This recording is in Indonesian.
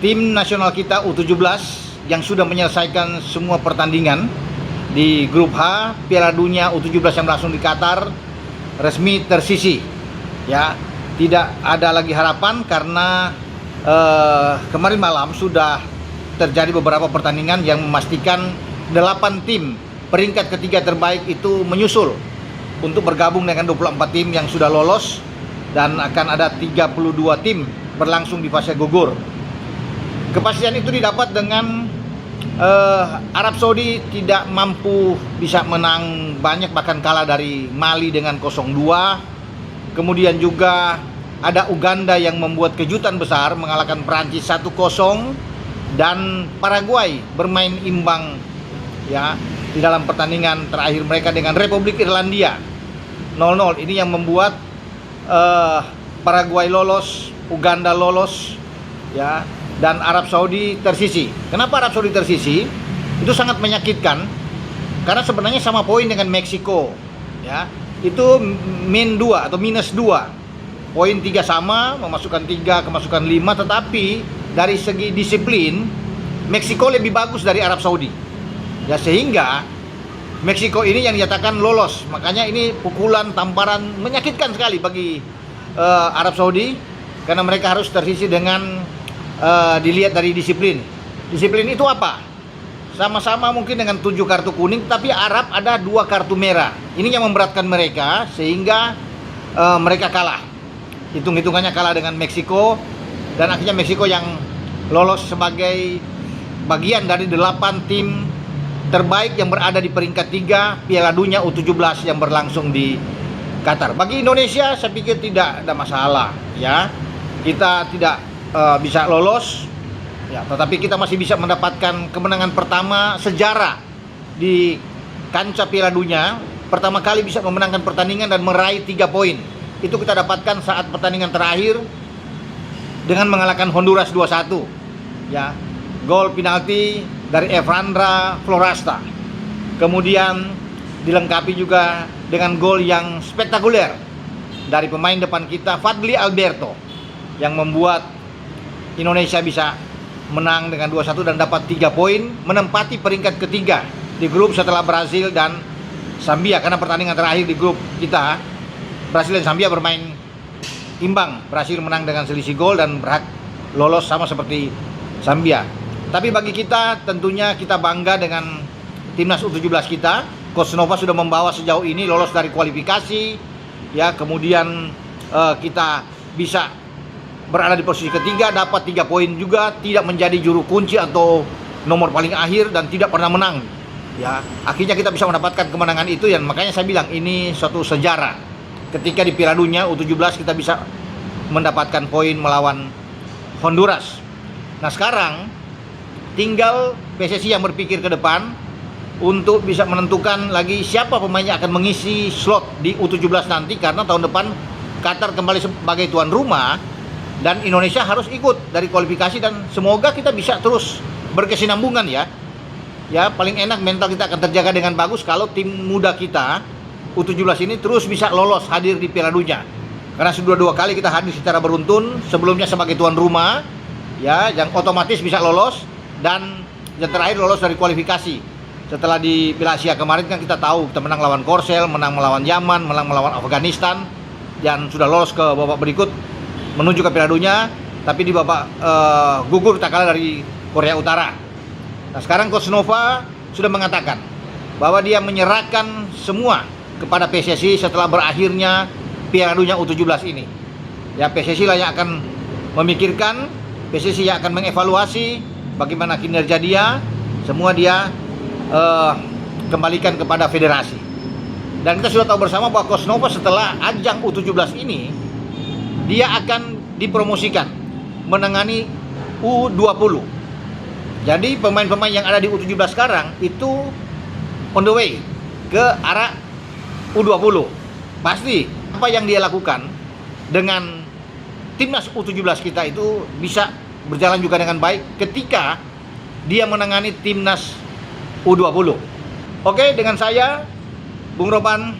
tim nasional kita U17 yang sudah menyelesaikan semua pertandingan di grup H Piala Dunia U17 yang berlangsung di Qatar resmi tersisi. Ya, tidak ada lagi harapan karena kemarin malam sudah terjadi beberapa pertandingan yang memastikan 8 tim peringkat ketiga terbaik itu menyusul untuk bergabung dengan 24 tim yang sudah lolos, dan akan ada 32 tim berlangsung di fase gugur. Kepastian itu didapat dengan Arab Saudi tidak mampu bisa menang banyak, bahkan kalah dari Mali dengan 0-2. Kemudian juga ada Uganda yang membuat kejutan besar mengalahkan Prancis 1-0, dan Paraguay bermain imbang ya di dalam pertandingan terakhir mereka dengan Republik Irlandia 0-0. Ini yang membuat Paraguay lolos, Uganda lolos ya, dan Arab Saudi tersisi. Kenapa Arab Saudi tersisi? Itu sangat menyakitkan karena sebenarnya sama poin dengan Meksiko ya. Itu -2 atau -2. Poin 3 sama, memasukkan 3, kemasukan 5, tetapi dari segi disiplin Meksiko lebih bagus dari Arab Saudi. Ya, sehingga Meksiko ini yang dinyatakan lolos. Makanya ini pukulan, tamparan menyakitkan sekali bagi Arab Saudi karena mereka harus tersisi dengan dilihat dari disiplin. Disiplin itu apa? Sama-sama mungkin dengan 7 kartu kuning, tapi Arab ada 2 kartu merah. Ini yang memberatkan mereka sehingga mereka kalah. Hitung-hitungannya kalah dengan Meksiko, dan akhirnya Meksiko yang lolos sebagai bagian dari 8 tim terbaik yang berada di peringkat 3 Piala Dunia U17 yang berlangsung di Qatar. Bagi Indonesia saya pikir tidak ada masalah ya. Kita tidak bisa lolos ya, tetapi kita masih bisa mendapatkan kemenangan pertama sejarah di kancah Piala Dunia. Pertama kali bisa memenangkan pertandingan dan meraih 3 poin. Itu kita dapatkan saat pertandingan terakhir dengan mengalahkan Honduras 2-1 ya. Gol penalti dari Evandra Florasta. Kemudian dilengkapi juga dengan gol yang spektakuler dari pemain depan kita, Fadli Alberto, yang membuat Indonesia bisa menang dengan 2-1 dan dapat 3 poin, menempati peringkat ketiga di grup setelah Brazil dan Zambia. Karena pertandingan terakhir di grup kita, Brazil dan Zambia bermain imbang. Brazil menang dengan selisih gol dan berhak lolos sama seperti Zambia. Tapi bagi kita tentunya kita bangga dengan timnas U17 kita. Coach Nova sudah membawa sejauh ini lolos dari kualifikasi ya, kemudian kita bisa berada di posisi ketiga, dapat 3 poin juga, tidak menjadi juru kunci atau nomor paling akhir, dan tidak pernah menang ya. Akhirnya kita bisa mendapatkan kemenangan itu, dan makanya saya bilang ini suatu sejarah. Ketika di Piala Dunia U17 kita bisa mendapatkan poin melawan Honduras. Nah, sekarang tinggal PSSI yang berpikir ke depan untuk bisa menentukan lagi siapa pemain yang akan mengisi slot di U17 nanti, karena tahun depan Qatar kembali sebagai tuan rumah dan Indonesia harus ikut dari kualifikasi, dan semoga kita bisa terus berkesinambungan ya. Ya, paling enak mental kita akan terjaga dengan bagus kalau tim muda kita U17 ini terus bisa lolos hadir di Piala Dunia. Karena sudah 2 kali kita hadir secara beruntun, sebelumnya sebagai tuan rumah ya, yang otomatis bisa lolos, dan yang terakhir lolos dari kualifikasi. Setelah di Piala Asia kemarin kan kita tahu kita menang lawan Korsel, menang melawan Yaman, menang melawan Afghanistan, dan sudah lolos ke babak berikut menuju ke Piala Dunia, tapi di babak gugur kita kalah dari Korea Utara. Nah, sekarang Coach Nova sudah mengatakan bahwa dia menyerahkan semua kepada PSSI setelah berakhirnya Piala Dunia U17 ini. Ya, PSSI lah yang akan memikirkan, PSSI yang akan mengevaluasi bagaimana kinerja dia, semua dia kembalikan kepada federasi. Dan kita sudah tahu bersama bahwa Coach Nova setelah ajang U17 ini, dia akan dipromosikan menangani U20. Jadi pemain-pemain yang ada di U17 sekarang itu on the way ke arah U20. Pasti apa yang dia lakukan dengan timnas U17 kita itu bisa berjalan juga dengan baik ketika dia menangani timnas U20. Oke, dengan saya Bung Roban